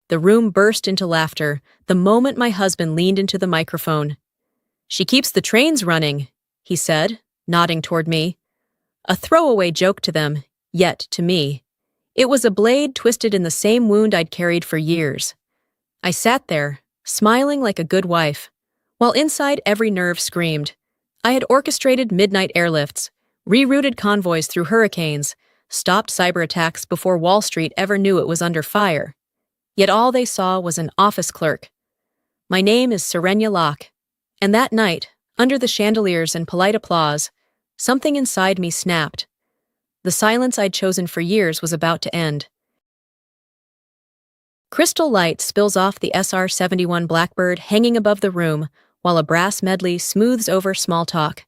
The room burst into laughter the moment my husband leaned into the microphone. "She keeps the trains running," he said, nodding toward me. A throwaway joke to them, yet, to me, it was a blade twisted in the same wound I'd carried for years. I sat there, smiling like a good wife, while inside every nerve screamed. I had orchestrated midnight airlifts, rerouted convoys through hurricanes, stopped cyber attacks before Wall Street ever knew it was under fire. Yet all they saw was an office clerk. My name is Serenia Locke, and that night, under the chandeliers and polite applause, something inside me snapped. The silence I'd chosen for years was about to end. Crystal light spills off the SR-71 Blackbird hanging above the room, while a brass medley smooths over small talk.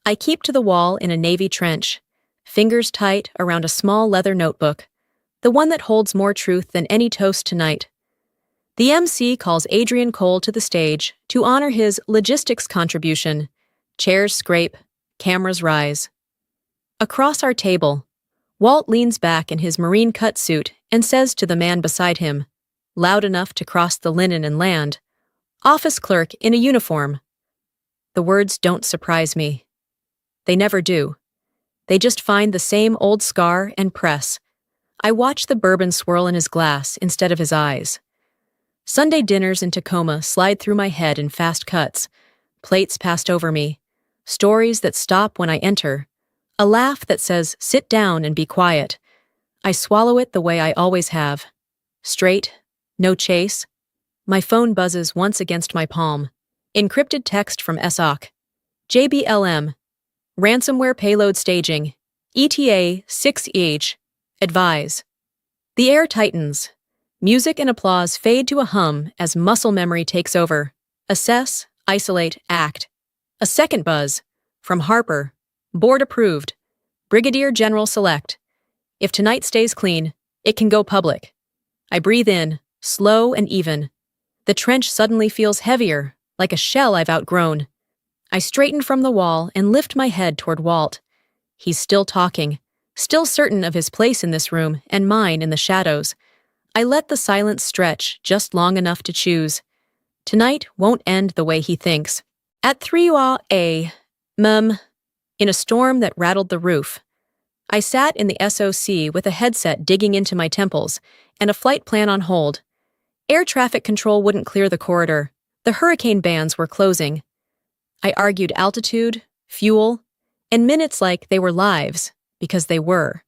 I keep to the wall in a navy trench, fingers tight around a small leather notebook, the one that holds more truth than any toast tonight. The MC calls Adrian Cole to the stage to honor his logistics contribution. Chairs scrape, cameras rise. Across our table, Walt leans back in his marine cut suit and says to the man beside him, loud enough to cross the linen and land, "Office clerk in a uniform." The words don't surprise me. They never do. They just find the same old scar and press. I watch the bourbon swirl in his glass instead of his eyes. Sunday dinners in Tacoma slide through my head in fast cuts, plates passed over me, stories that stop when I enter, a laugh that says, "Sit down and be quiet." I swallow it the way I always have. Straight, no chase. My phone buzzes once against my palm. Encrypted text from SOC. JBLM. Ransomware payload staging. ETA 6EH. Advise. The air tightens. Music and applause fade to a hum as muscle memory takes over. Assess, isolate, act. A second buzz. From Harper. Board approved. Brigadier General select. If tonight stays clean, it can go public. I breathe in, slow and even. The trench suddenly feels heavier, like a shell I've outgrown. I straighten from the wall and lift my head toward Walt. He's still talking, still certain of his place in this room and mine in the shadows. I let the silence stretch just long enough to choose. Tonight won't end the way he thinks. At 3 a.m., in a storm that rattled the roof, I sat in the SOC with a headset digging into my temples and a flight plan on hold. Air traffic control wouldn't clear the corridor. The hurricane bands were closing. I argued altitude, fuel, and minutes like they were lives, because they were.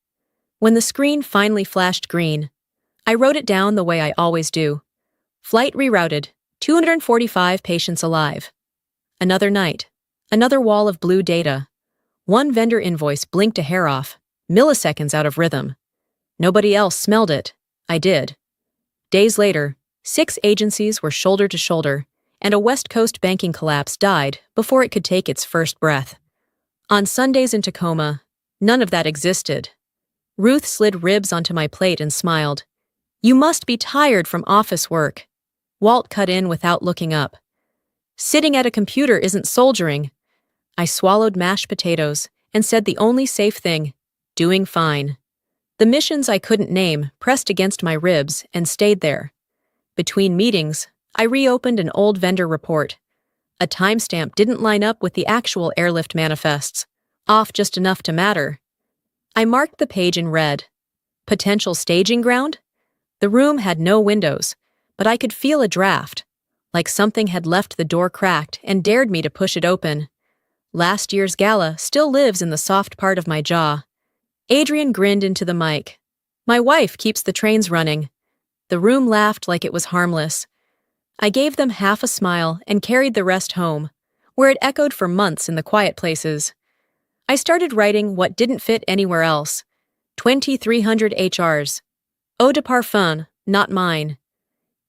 When the screen finally flashed green, I wrote it down the way I always do. Flight rerouted, 245 patients alive. Another night, another wall of blue data. One vendor invoice blinked a hair off, milliseconds out of rhythm. Nobody else smelled it. I did. Days later, 6 agencies were shoulder to shoulder, and a West Coast banking collapse died before it could take its first breath. On Sundays in Tacoma, none of that existed. Ruth slid ribs onto my plate and smiled. "You must be tired from office work." Walt cut in without looking up. "Sitting at a computer isn't soldiering." I swallowed mashed potatoes and said the only safe thing, doing fine. The missions I couldn't name pressed against my ribs and stayed there. Between meetings, I reopened an old vendor report. A timestamp didn't line up with the actual airlift manifests, off just enough to matter. I marked the page in red. Potential staging ground? The room had no windows, but I could feel a draft, like something had left the door cracked and dared me to push it open. Last year's gala still lives in the soft part of my jaw. Adrian grinned into the mic. "My wife keeps the trains running." The room laughed like it was harmless. I gave them half a smile and carried the rest home, where it echoed for months in the quiet places. I started writing what didn't fit anywhere else. 2300 HRs. Eau de parfum, not mine.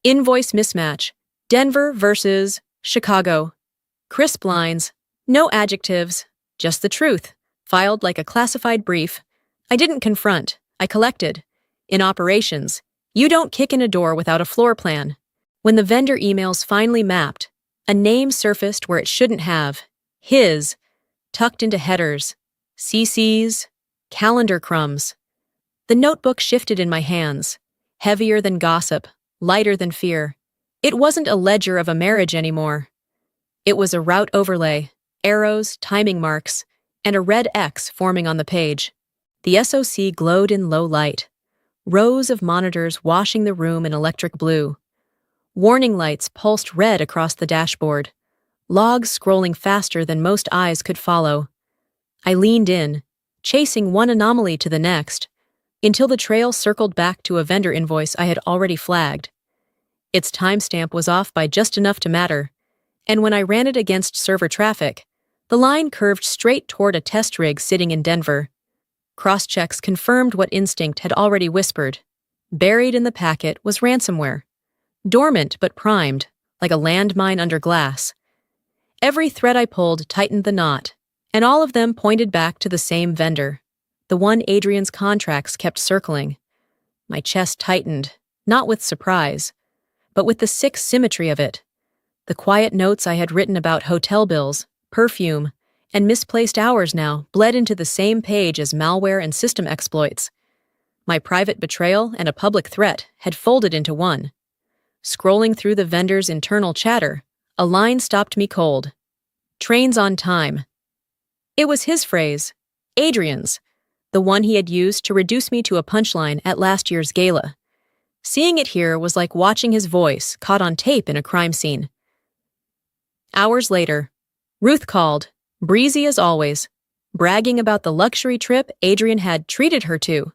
Invoice mismatch. Denver versus Chicago. Crisp lines. No adjectives. Just the truth. Filed like a classified brief. I didn't confront. I collected. In operations, you don't kick in a door without a floor plan. When the vendor emails finally mapped, a name surfaced where it shouldn't have. His. Tucked into headers. CCs. Calendar crumbs. The notebook shifted in my hands, heavier than gossip, lighter than fear. It wasn't a ledger of a marriage anymore. It was a route overlay, arrows, timing marks, and a red X forming on the page. The SOC glowed in low light, rows of monitors washing the room in electric blue. Warning lights pulsed red across the dashboard, logs scrolling faster than most eyes could follow. I leaned in, chasing one anomaly to the next, until the trail circled back to a vendor invoice I had already flagged. Its timestamp was off by just enough to matter, and when I ran it against server traffic, the line curved straight toward a test rig sitting in Denver. Cross-checks confirmed what instinct had already whispered. Buried in the packet was ransomware. Dormant but primed, like a landmine under glass. Every thread I pulled tightened the knot, and all of them pointed back to the same vendor, the one Adrian's contracts kept circling. My chest tightened, not with surprise, but with the sick symmetry of it. The quiet notes I had written about hotel bills, perfume, and misplaced hours now bled into the same page as malware and system exploits. My private betrayal and a public threat had folded into one. Scrolling through the vendor's internal chatter, a line stopped me cold. Trains on time. It was his phrase, Adrian's, the one he had used to reduce me to a punchline at last year's gala. Seeing it here was like watching his voice caught on tape in a crime scene. Hours later, Ruth called, breezy as always, bragging about the luxury trip Adrian had treated her to.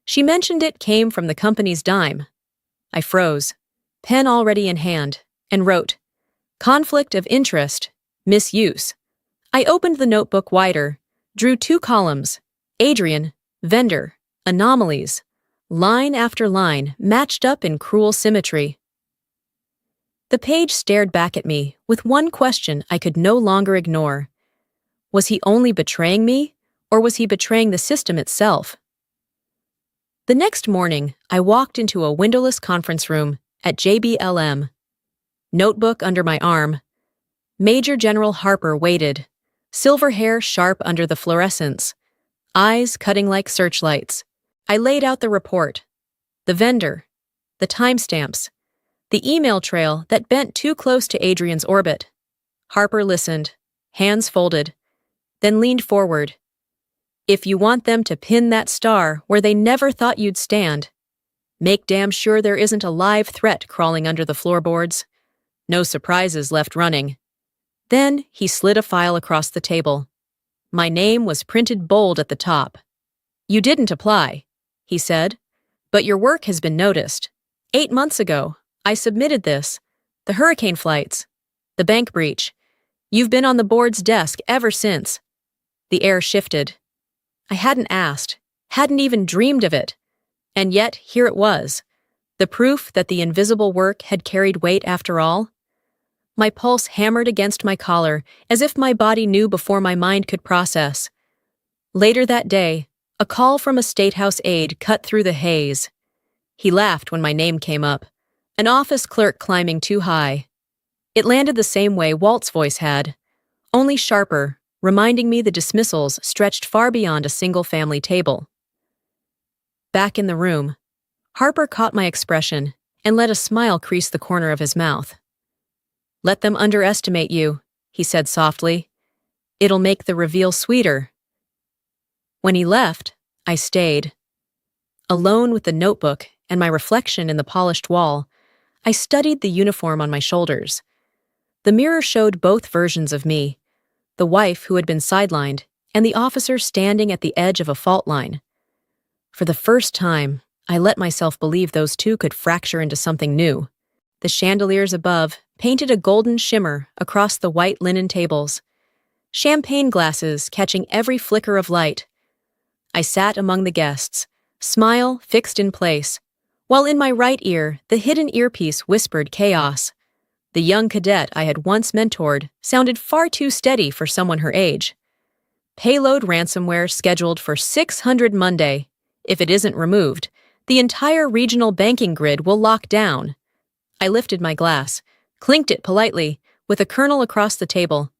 She mentioned it came from the company's dime. I froze, pen already in hand, and wrote, "Conflict of interest, misuse." I opened the notebook wider, drew 2 columns, Adrian, vendor, anomalies, line after line matched up in cruel symmetry. The page stared back at me with one question I could no longer ignore. Was he only betraying me, or was he betraying the system itself? The next morning, I walked into a windowless conference room at JBLM. Notebook under my arm. Major General Harper waited, silver hair sharp under the fluorescence, eyes cutting like searchlights. I laid out the report, the vendor, the timestamps, the email trail that bent too close to Adrian's orbit. Harper listened, hands folded, then leaned forward. "If you want them to pin that star where they never thought you'd stand, make damn sure there isn't a live threat crawling under the floorboards. No surprises left running." Then he slid a file across the table. My name was printed bold at the top. "You didn't apply," he said, "but your work has been noticed. 8 months ago, I submitted this. The hurricane flights. The bank breach. You've been on the board's desk ever since." The air shifted. I hadn't asked, hadn't even dreamed of it. And yet, here it was. The proof that the invisible work had carried weight after all. My pulse hammered against my collar, as if my body knew before my mind could process. Later that day, a call from a statehouse aide cut through the haze. He laughed when my name came up, an office clerk climbing too high. It landed the same way Walt's voice had, only sharper, reminding me the dismissals stretched far beyond a single-family table. Back in the room, Harper caught my expression and let a smile crease the corner of his mouth. "Let them underestimate you," he said softly. "It'll make the reveal sweeter." When he left, I stayed. Alone with the notebook and my reflection in the polished wall, I studied the uniform on my shoulders. The mirror showed both versions of me, the wife who had been sidelined and the officer standing at the edge of a fault line. For the first time, I let myself believe those two could fracture into something new. The chandeliers above painted a golden shimmer across the white linen tables, champagne glasses catching every flicker of light. I sat among the guests, smile fixed in place, while in my right ear the hidden earpiece whispered chaos. The young cadet I had once mentored sounded far too steady for someone her age. Payload ransomware scheduled for 600 Monday. If it isn't removed, the entire regional banking grid will lock down. I lifted my glass, clinked it politely, with a kernel across the table,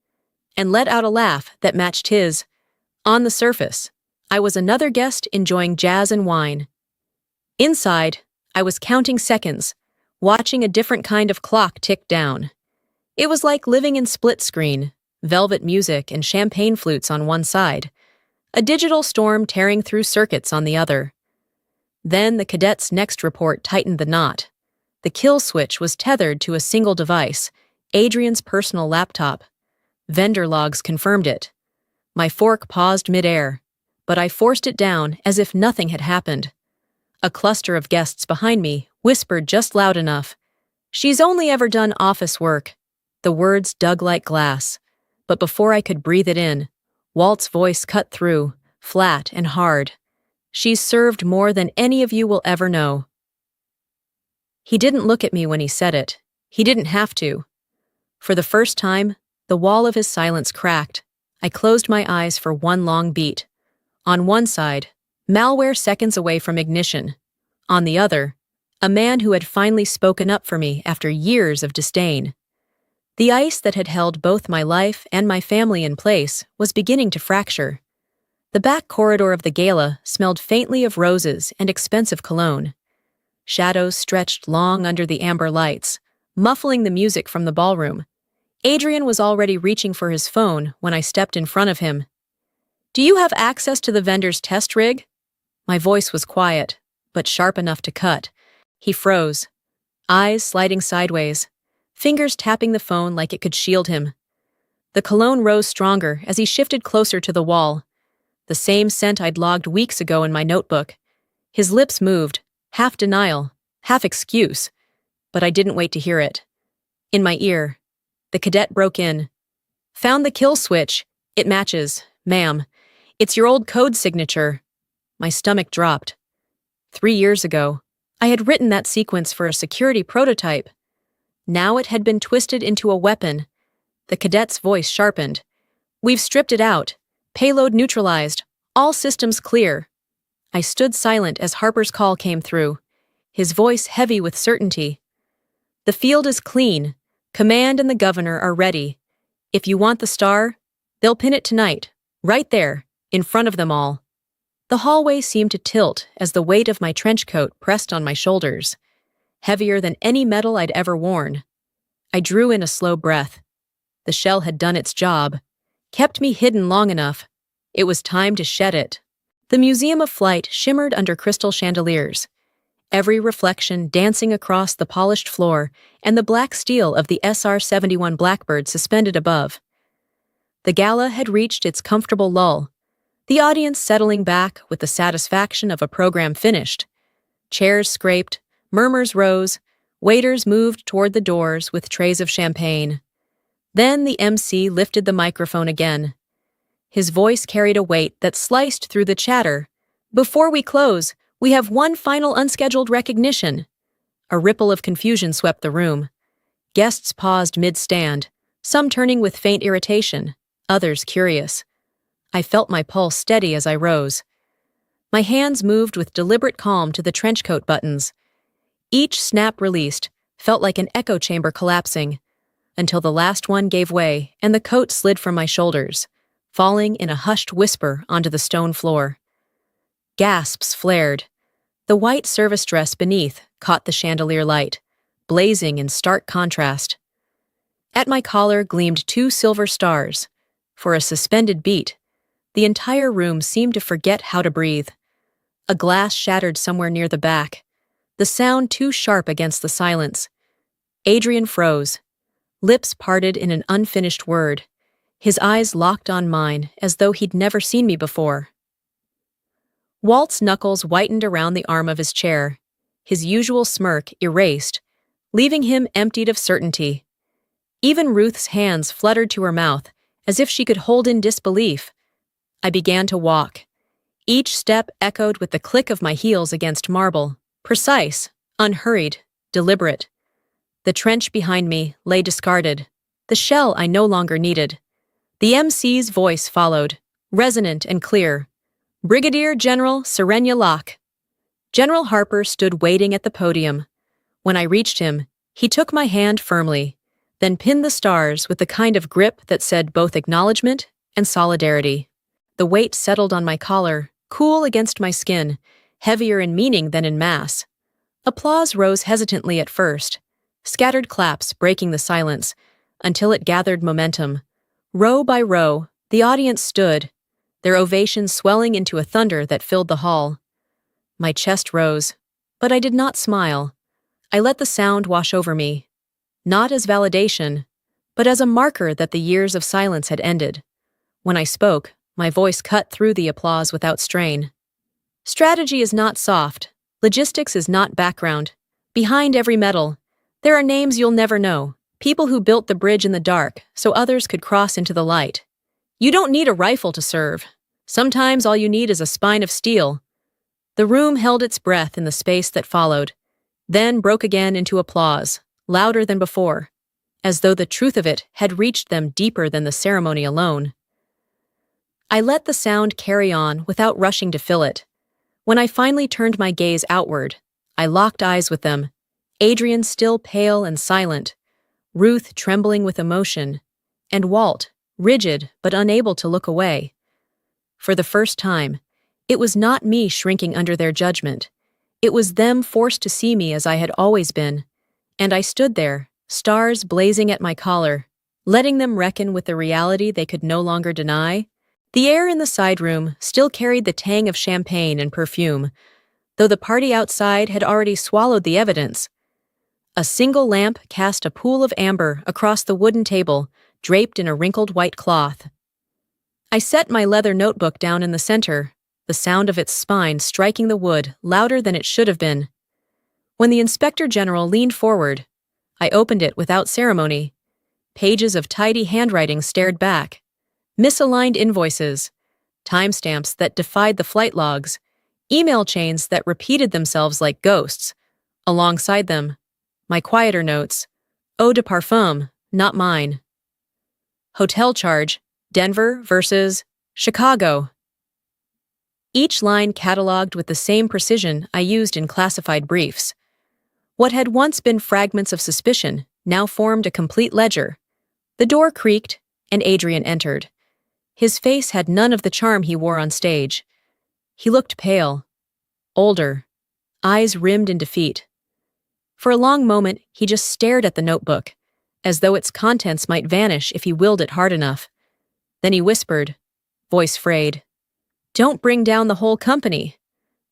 and let out a laugh that matched his. On the surface, I was another guest enjoying jazz and wine. Inside, I was counting seconds, watching a different kind of clock tick down. It was like living in split screen, velvet music and champagne flutes on one side, a digital storm tearing through circuits on the other. Then the cadet's next report tightened the knot. The kill switch was tethered to a single device, Adrian's personal laptop. Vendor logs confirmed it. My fork paused midair, but I forced it down as if nothing had happened. A cluster of guests behind me whispered just loud enough. "She's only ever done office work." The words dug like glass, but before I could breathe it in, Walt's voice cut through, flat and hard. "She's served more than any of you will ever know." He didn't look at me when he said it. He didn't have to. For the first time, the wall of his silence cracked. I closed my eyes for one long beat. On one side, malware seconds away from ignition. On the other, a man who had finally spoken up for me after years of disdain. The ice that had held both my life and my family in place was beginning to fracture. The back corridor of the gala smelled faintly of roses and expensive cologne. Shadows stretched long under the amber lights, muffling the music from the ballroom. Adrian was already reaching for his phone when I stepped in front of him. "Do you have access to the vendor's test rig?" My voice was quiet, but sharp enough to cut. He froze, eyes sliding sideways, fingers tapping the phone like it could shield him. The cologne rose stronger as he shifted closer to the wall, the same scent I'd logged weeks ago in my notebook. His lips moved, half denial, half excuse, but I didn't wait to hear it. In my ear, the cadet broke in. "Found the kill switch. It matches, ma'am. It's your old code signature." My stomach dropped. 3 years ago, I had written that sequence for a security prototype. Now it had been twisted into a weapon. The cadet's voice sharpened. "We've stripped it out. Payload neutralized. All systems clear." I stood silent as Harper's call came through, his voice heavy with certainty. "The field is clean. Command and the governor are ready. If you want the star, they'll pin it tonight, right there, in front of them all." The hallway seemed to tilt as the weight of my trench coat pressed on my shoulders, heavier than any metal I'd ever worn. I drew in a slow breath. The shell had done its job, kept me hidden long enough. It was time to shed it. The Museum of Flight shimmered under crystal chandeliers, every reflection dancing across the polished floor and the black steel of the SR-71 Blackbird suspended above. The gala had reached its comfortable lull, the audience settling back with the satisfaction of a program finished. Chairs scraped, murmurs rose, waiters moved toward the doors with trays of champagne. Then the MC lifted the microphone again. His voice carried a weight that sliced through the chatter. "Before we close, we have one final unscheduled recognition." A ripple of confusion swept the room. Guests paused mid-stand, some turning with faint irritation, others curious. I felt my pulse steady as I rose. My hands moved with deliberate calm to the trenchcoat buttons. Each snap released felt like an echo chamber collapsing, until the last one gave way and the coat slid from my shoulders, falling in a hushed whisper onto the stone floor. Gasps flared. The white service dress beneath caught the chandelier light, blazing in stark contrast. At my collar gleamed 2 silver stars. For a suspended beat, the entire room seemed to forget how to breathe. A glass shattered somewhere near the back, the sound too sharp against the silence. Adrian froze, lips parted in an unfinished word, his eyes locked on mine as though he'd never seen me before. Walt's knuckles whitened around the arm of his chair, his usual smirk erased, leaving him emptied of certainty. Even Ruth's hands fluttered to her mouth, as if she could hold in disbelief. I began to walk. Each step echoed with the click of my heels against marble, precise, unhurried, deliberate. The trench behind me lay discarded, the shell I no longer needed. The MC's voice followed, resonant and clear. "Brigadier General Serenya Locke." General Harper stood waiting at the podium. When I reached him, he took my hand firmly, then pinned the stars with the kind of grip that said both acknowledgement and solidarity. The weight settled on my collar, cool against my skin, heavier in meaning than in mass. Applause rose hesitantly at first, scattered claps breaking the silence, until it gathered momentum. Row by row, the audience stood, their ovation swelling into a thunder that filled the hall. My chest rose, but I did not smile. I let the sound wash over me, not as validation, but as a marker that the years of silence had ended. When I spoke, my voice cut through the applause without strain. Strategy is not soft. Logistics is not background. Behind every medal, there are names you'll never know, people who built the bridge in the dark so others could cross into the light. You don't need a rifle to serve. Sometimes all you need is a spine of steel. The room held its breath in the space that followed, then broke again into applause, louder than before, as though the truth of it had reached them deeper than the ceremony alone. I let the sound carry on without rushing to fill it. When I finally turned my gaze outward, I locked eyes with them, Adrian still pale and silent, Ruth trembling with emotion, and Walt, rigid but unable to look away. For the first time, it was not me shrinking under their judgment. It was them forced to see me as I had always been, and I stood there, stars blazing at my collar, letting them reckon with the reality they could no longer deny. The air in the side room still carried the tang of champagne and perfume, though the party outside had already swallowed the evidence. A single lamp cast a pool of amber across the wooden table, draped in a wrinkled white cloth. I set my leather notebook down in the center, the sound of its spine striking the wood louder than it should have been. When the Inspector General leaned forward, I opened it without ceremony. Pages of tidy handwriting stared back. Misaligned invoices, timestamps that defied the flight logs, email chains that repeated themselves like ghosts. Alongside them, my quieter notes, eau de parfum, not mine. Hotel charge, Denver versus Chicago. Each line cataloged with the same precision I used in classified briefs. What had once been fragments of suspicion now formed a complete ledger. The door creaked, and Adrian entered. His face had none of the charm he wore on stage. He looked pale, older, eyes rimmed in defeat. For a long moment, he just stared at the notebook, as though its contents might vanish if he willed it hard enough. Then he whispered, voice frayed, "Don't bring down the whole company.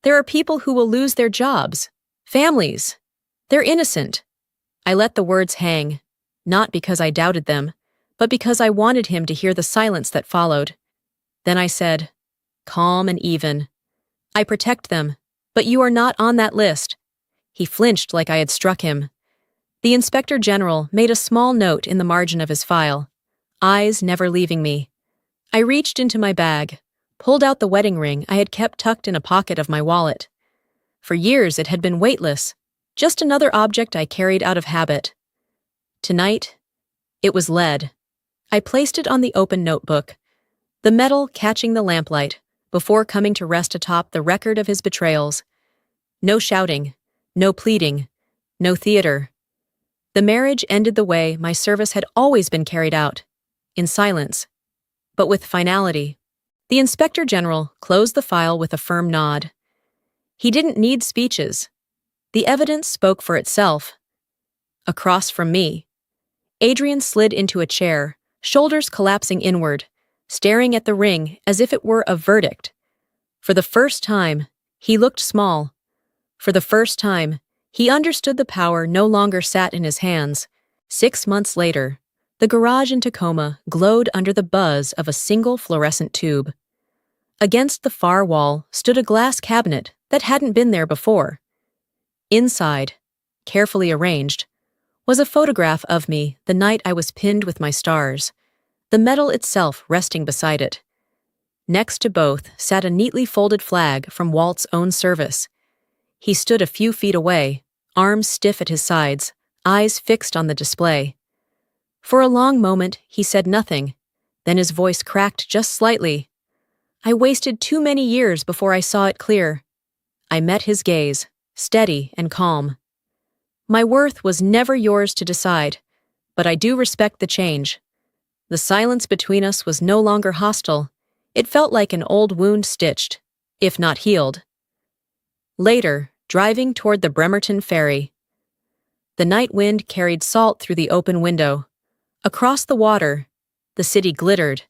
There are people who will lose their jobs, families. They're innocent." I let the words hang, not because I doubted them, but because I wanted him to hear the silence that followed. Then I said, calm and even, "I protect them, but you are not on that list." He flinched like I had struck him. The Inspector General made a small note in the margin of his file, eyes never leaving me. I reached into my bag, pulled out the wedding ring I had kept tucked in a pocket of my wallet. For years it had been weightless, just another object I carried out of habit. Tonight, it was lead. I placed it on the open notebook, the metal catching the lamplight, before coming to rest atop the record of his betrayals. No shouting, no pleading, no theater. The marriage ended the way my service had always been carried out, in silence, but with finality. The Inspector General closed the file with a firm nod. He didn't need speeches. The evidence spoke for itself. Across from me, Adrian slid into a chair, shoulders collapsing inward, staring at the ring as if it were a verdict. For the first time, he looked small. For the first time, he understood the power no longer sat in his hands. 6 months later, the garage in Tacoma glowed under the buzz of a single fluorescent tube. Against the far wall stood a glass cabinet that hadn't been there before. Inside, carefully arranged, was a photograph of me the night I was pinned with my stars, the medal itself resting beside it. Next to both sat a neatly folded flag from Walt's own service. He stood a few feet away, arms stiff at his sides, eyes fixed on the display. For a long moment, he said nothing, then his voice cracked just slightly. I wasted too many years before I saw it clear. I met his gaze, steady and calm. My worth was never yours to decide, but I do respect the change. The silence between us was no longer hostile. It felt like an old wound stitched, if not healed. Later, driving toward the Bremerton ferry. The night wind carried salt through the open window. Across the water, the city glittered,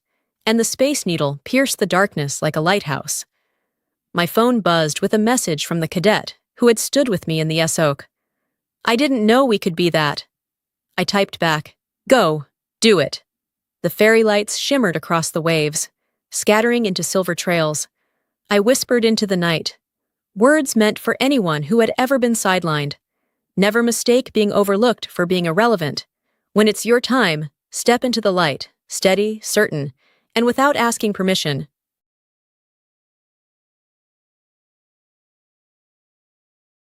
and the Space Needle pierced the darkness like a lighthouse. My phone buzzed with a message from the cadet who had stood with me in the S-Oak. "I didn't know we could be that." I typed back, "Go, do it." The fairy lights shimmered across the waves, scattering into silver trails. I whispered into the night, words meant for anyone who had ever been sidelined. Never mistake being overlooked for being irrelevant. When it's your time, step into the light, steady, certain, and without asking permission.